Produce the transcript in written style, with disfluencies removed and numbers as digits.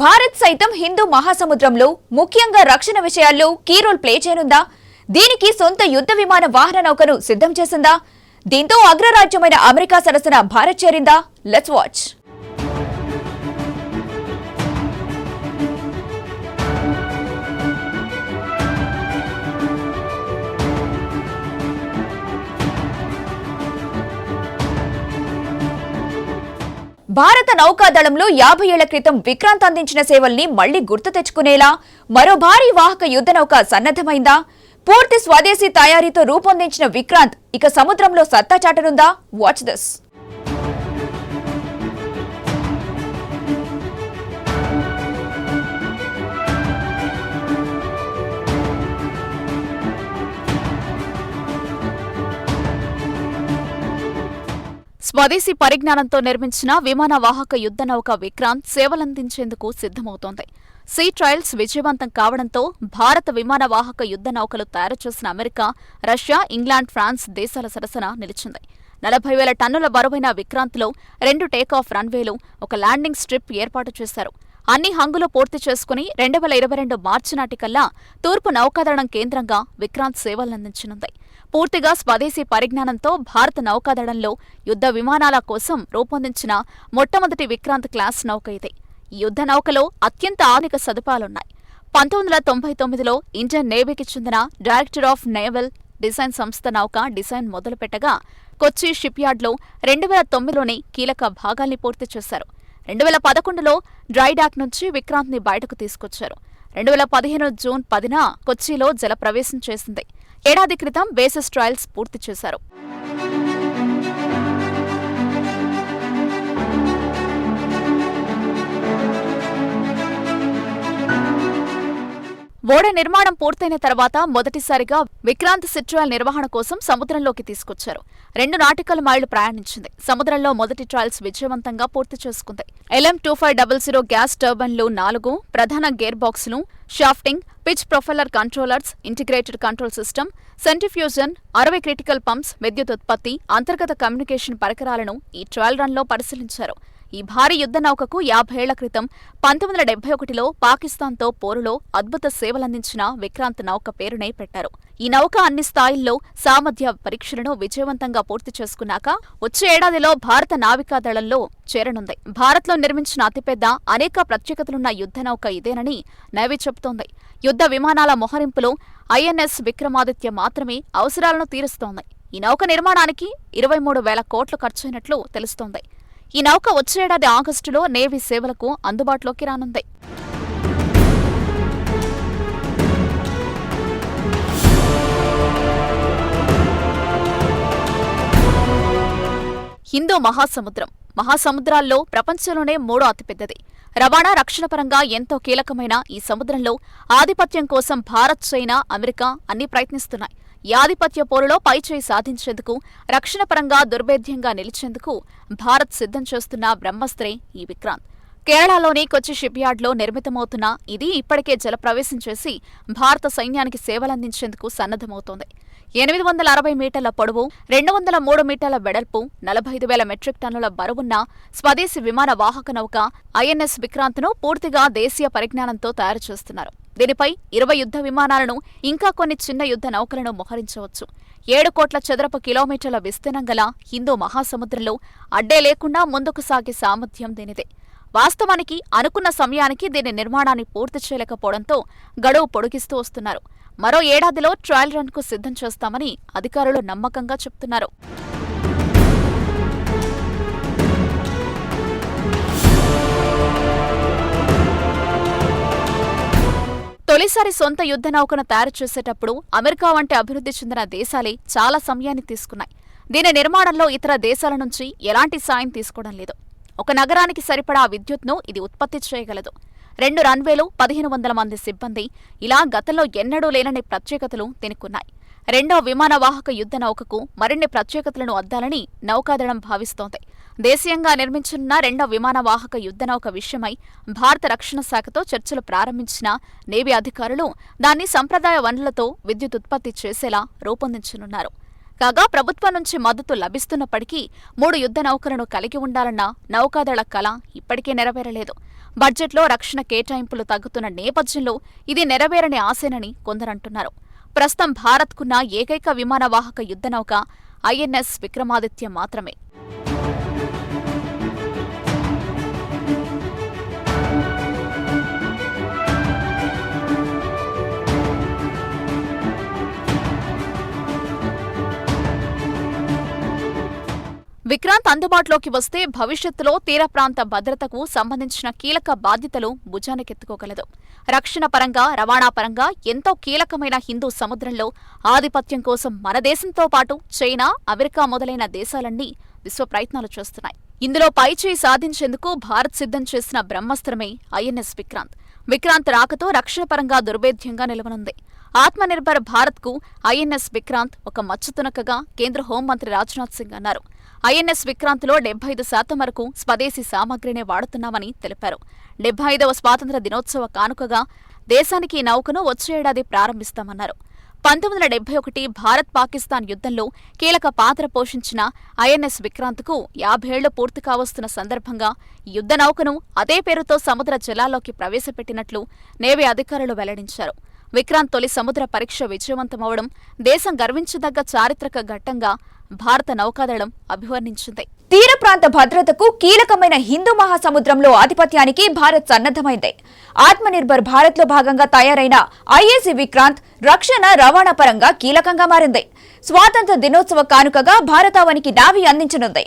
భారత్ సైతం హిందూ మహాసముద్రంలో ముఖ్యంగా రక్షణ విషయాల్లో కీ రోల్ ప్లే చేయనుందా? దీనికి సొంత యుద్ధ విమాన వాహన నౌకను సిద్ధం చేసిందా? దీంతో అగ్రరాజ్యమైన అమెరికా సరసన భారత్ చేరిందా? Let's watch. భారత నౌకాదళంలో 50 ఏళ్ల క్రితం విక్రాంత్ అందించిన సేవల్ని మళ్లీ గుర్తు తెచ్చుకునేలా మరో భారీ వాహక యుద్ధ నౌక సన్నద్ధమైందా? పూర్తి స్వదేశీ తయారీతో రూపొందించిన విక్రాంత్ ఇక సముద్రంలో సత్తా చాటనుందా? Watch this. స్వదేశీ పరిజ్ఞానంతో నిర్మించిన విమాన వాహక యుద్ధ నౌక విక్రాంత్ సేవలందించేందుకు సిద్ధమవుతోంది. సీ ట్రయల్స్ విజయవంతం కావడంతో భారత విమాన వాహక యుద్ధ నౌకలు తయారు చేసిన అమెరికా, రష్యా, ఇంగ్లాండ్, ఫ్రాన్స్ దేశాల సరసన నిలిచింది. 40,000 టన్నుల బరువైన విక్రాంత్లో 2 టేకాఫ్ రన్వేలు, ఒక ల్యాండింగ్ స్ట్రిప్ ఏర్పాటు చేశారు. అన్ని హంగులు పూర్తి చేసుకుని 2022 మార్చి నాటికల్లా తూర్పు నౌకాదళం కేంద్రంగా విక్రాంత్ సేవలందించనుంది. పూర్తిగా స్వదేశీ పరిజ్ఞానంతో భారత నౌకాదళంలో యుద్ధ విమానాల కోసం రూపొందించిన మొట్టమొదటి విక్రాంత్ క్లాస్ నౌక ఇది. ఈ యుద్ధ నౌకలో అత్యంత ఆధునిక సదుపాయాలున్నాయి. 1999లో ఇండియన్ నేవీకి చెందిన డైరెక్టర్ ఆఫ్ నేవల్ డిజైన్ సంస్థ నౌక డిజైన్ మొదలుపెట్టగా కొచ్చి షిప్యార్డ్లో 2009లోనే కీలక భాగాల్ని పూర్తి చేశారు. 2011లో డ్రైడాక్ నుంచి విక్రాంత్ని బయటకు తీసుకొచ్చారు. 2015 జూన్ 10న కొచ్చిలో జలప్రవేశం చేసింది. ఏడాది క్రితం బేసిస్ ట్రయల్స్ పూర్తి చేశారు. ఓడ నిర్మాణం పూర్తయిన తర్వాత మొదటిసారిగా విక్రాంత్ సిట్రాయల్ నిర్వహణ కోసం సముద్రంలోకి తీసుకొచ్చారు. 2 నాటికల్ మైళ్లు ప్రయాణించింది. సముద్రంలో మొదటి ట్రయల్స్ విజయవంతంగా పూర్తి చేసుకుంది. LM-2500 గ్యాస్ టర్బైన్లు 4, ప్రధాన గేర్ బాక్సులు, shafting, pitch propeller controllers, integrated control system, సెంట్రిఫ్యూజన్, 60 క్రిటికల్ పంప్స్, విద్యుత్ ఉత్పత్తి, అంతర్గత కమ్యూనికేషన్ పరికరాలను ఈ ట్రయల్ రన్లో పరిశీలించారు. ఈ భారీ యుద్ధ నౌకకు 50 ఏళ్ల క్రితం 1971లో పాకిస్తాన్తో పోరులో అద్భుత సేవలందించిన విక్రాంత్ నౌక పేరునే పెట్టారు. ఈ నౌక అన్ని స్థాయిల్లో సామర్థ్య పరీక్షలను విజయవంతంగా పూర్తి చేసుకున్నాక వచ్చే ఏడాదిలో భారత నావికాదళంలో చేరనుంది. భారత్లో నిర్మించిన అతిపెద్ద, అనేక ప్రత్యేకతలున్న యుద్ధ నౌక ఇదేనని నేవీ చెబుతోంది. యుద్ధ విమానాల మోహరింపులో INS విక్రమాదిత్య మాత్రమే అవసరాలను తీరుస్తోంది. ఈ నౌక నిర్మాణానికి 23,000 కోట్లు ఖర్చయినట్లు తెలుస్తోంది. ఈ నౌక వచ్చే ఏడాది ఆగస్టులో నేవీ సేవలకు అందుబాటులోకి రానుంది. హిందూ మహాసముద్రాల్లో ప్రపంచంలోనే 3వ అతిపెద్దది. రవాణా, రక్షణ పరంగా ఎంతో కీలకమైన ఈ సముద్రంలో ఆధిపత్యం కోసం భారత్, చైనా, అమెరికా అన్ని ప్రయత్నిస్తున్నాయి. ఈ ఆధిపత్య పోరులో పైచేయి సాధించేందుకు, రక్షణ పరంగా దుర్భేద్యంగా నిలిచేందుకు భారత్ సిద్ధం చేస్తున్న బ్రహ్మాస్త్రే ఈ విక్రాంత్. కేరళలోని కొచ్చి షిప్యార్డ్లో నిర్మితమవుతున్న ఇది ఇప్పటికే జలప్రవేశం చేసి భారత సైన్యానికి సేవలందించేందుకు సన్నద్ధమవుతోంది. 860 మీటర్ల పొడవు, 203 మీటర్ల వెడల్పు, 45,000 మెట్రిక్ టన్నుల బరువున్న స్వదేశీ విమాన వాహక నౌక INS విక్రాంత్ను పూర్తిగా దేశీయ పరిజ్ఞానంతో తయారు చేస్తున్నారు. దీనిపై 20 యుద్ధ విమానాలను, ఇంకా కొన్ని చిన్న యుద్ధ నౌకలను మోహరించవచ్చు. 7 కోట్ల చదరపు కిలోమీటర్ల విస్తీర్ణం గల హిందూ మహాసముద్రంలో అడ్డే లేకుండా ముందుకు సాగే సామర్థ్యం దీనిదే. వాస్తవానికి అనుకున్న సమయానికి దీని నిర్మాణాన్ని పూర్తి చేయలేకపోవడంతో గడువు పొడిగిస్తూ వస్తున్నారు. మరో ఏడాదిలో ట్రయల్ రన్కు సిద్ధం చేస్తామని అధికారులు నమ్మకంగా చెప్తున్నారు. తొలిసారి సొంత యుద్ధ నౌకను తయారు చేసేటప్పుడు అమెరికా వంటి అభివృద్ధి చెందిన దేశాలే చాలా సమయాన్ని తీసుకున్నాయి. దీని నిర్మాణంలో ఇతర దేశాల నుంచి ఎలాంటి సాయం తీసుకోవడం లేదు. ఒక నగరానికి సరిపడా విద్యుత్ను ఇది ఉత్పత్తి చేయగలదు. 2 రన్వేలు, 1,500 మంది సిబ్బంది, ఇలా గతంలో ఎన్నడూ లేనని ప్రత్యేకతలు దీనికున్నాయి. 2వ విమాన వాహక యుద్ధ నౌకకు మరిన్ని ప్రత్యేకతలను అద్దాలని నౌకాదళం భావిస్తోంది. దేశీయంగా నిర్మించనున్న 2వ విమాన వాహక యుద్ధ నౌక విషయమై భారత రక్షణ శాఖతో చర్చలు ప్రారంభించిన నేవీ అధికారులు దాన్ని సంప్రదాయ వనరులతో విద్యుత్ ఉత్పత్తి చేసేలా రూపొందించనున్నారు. కాగా ప్రభుత్వం నుంచి మద్దతు లభిస్తున్నప్పటికీ 3 యుద్ధ నౌకలను కలిగి ఉండాలన్న నౌకాదళ కల ఇప్పటికే నెరవేరలేదు. బడ్జెట్లో రక్షణ కేటాయింపులు తగ్గుతున్న నేపథ్యంలో ఇది నెరవేరని ఆశేనని కొందరంటున్నారు. ప్రస్తుతం భారత్కున్న ఏకైక విమానవాహక యుద్ధనౌక ఐఎన్ఎస్ విక్రమాదిత్య మాత్రమే. విక్రాంత్ అందుబాటులోకి వస్తే భవిష్యత్తులో తీర ప్రాంత భద్రతకు సంబంధించిన కీలక బాధ్యతలు భుజానికెత్తుకోగలదు. రక్షణ పరంగా, రవాణా పరంగా ఎంతో కీలకమైన హిందూ సముద్రంలో ఆధిపత్యం కోసం మన దేశంతో పాటు చైనా, అమెరికా మొదలైన దేశాలన్నీ విశ్వ ప్రయత్నాలు చేస్తున్నాయి. ఇందులో పైచేయి సాధించేందుకు భారత్ సిద్ధం చేసిన బ్రహ్మాస్త్రమే ఐఎన్ఎస్ విక్రాంత్. విక్రాంత్ రాకతో రక్షణ పరంగా దుర్భేద్యంగా నిలవనుంది. ఆత్మనిర్భర్ భారత్కు ఐఎన్ఎస్ విక్రాంత్ ఒక మచ్చుతునకగా కేంద్ర హోంమంత్రి రాజ్నాథ్ సింగ్ అన్నారు. ఐఎన్ఎస్ విక్రాంత్లో 75% వరకు స్వదేశీ సామగ్రినే వాడుతున్నామని తెలిపారు. 75వ స్వాతంత్ర్య దినోత్సవ కానుకగా దేశానికి ఈ నౌకను వచ్చే ఏడాది ప్రారంభిస్తామన్నారు. 1971 భారత్-పాకిస్తాన్ యుద్ధంలో కీలక పాత్ర పోషించిన ఐఎన్ఎస్ విక్రాంత్కు 50 ఏళ్లు పూర్తి కావస్తున్న సందర్భంగా ఈ యుద్ధ నౌకను అదే పేరుతో సముద్ర జలాల్లోకి ప్రవేశపెట్టినట్లు నేవీ అధికారులు వెల్లడించారు. విక్రాంత్ తొలి సముద్ర పరీక్ష విజయవంతమవడం దేశం గర్వించదగ్గ చారిత్రక ఘట్టంగా భారత నౌకాదళం అభివర్ణించింది. తీర ప్రాంత భద్రతకు కీలకమైన హిందూ మహాసముద్రంలో ఆధిపత్యానికి భారత్ సన్నద్ధమైంది. ఆత్మనిర్భర్ భారత్ లో భాగంగా తయారైన ఐఎన్ఎస్ విక్రాంత్ రక్షణ, రవాణా పరంగా కీలకంగా మారింది. స్వాతంత్ర్య దినోత్సవ కానుకగా భారతావనికి నావీ అందించనుంది.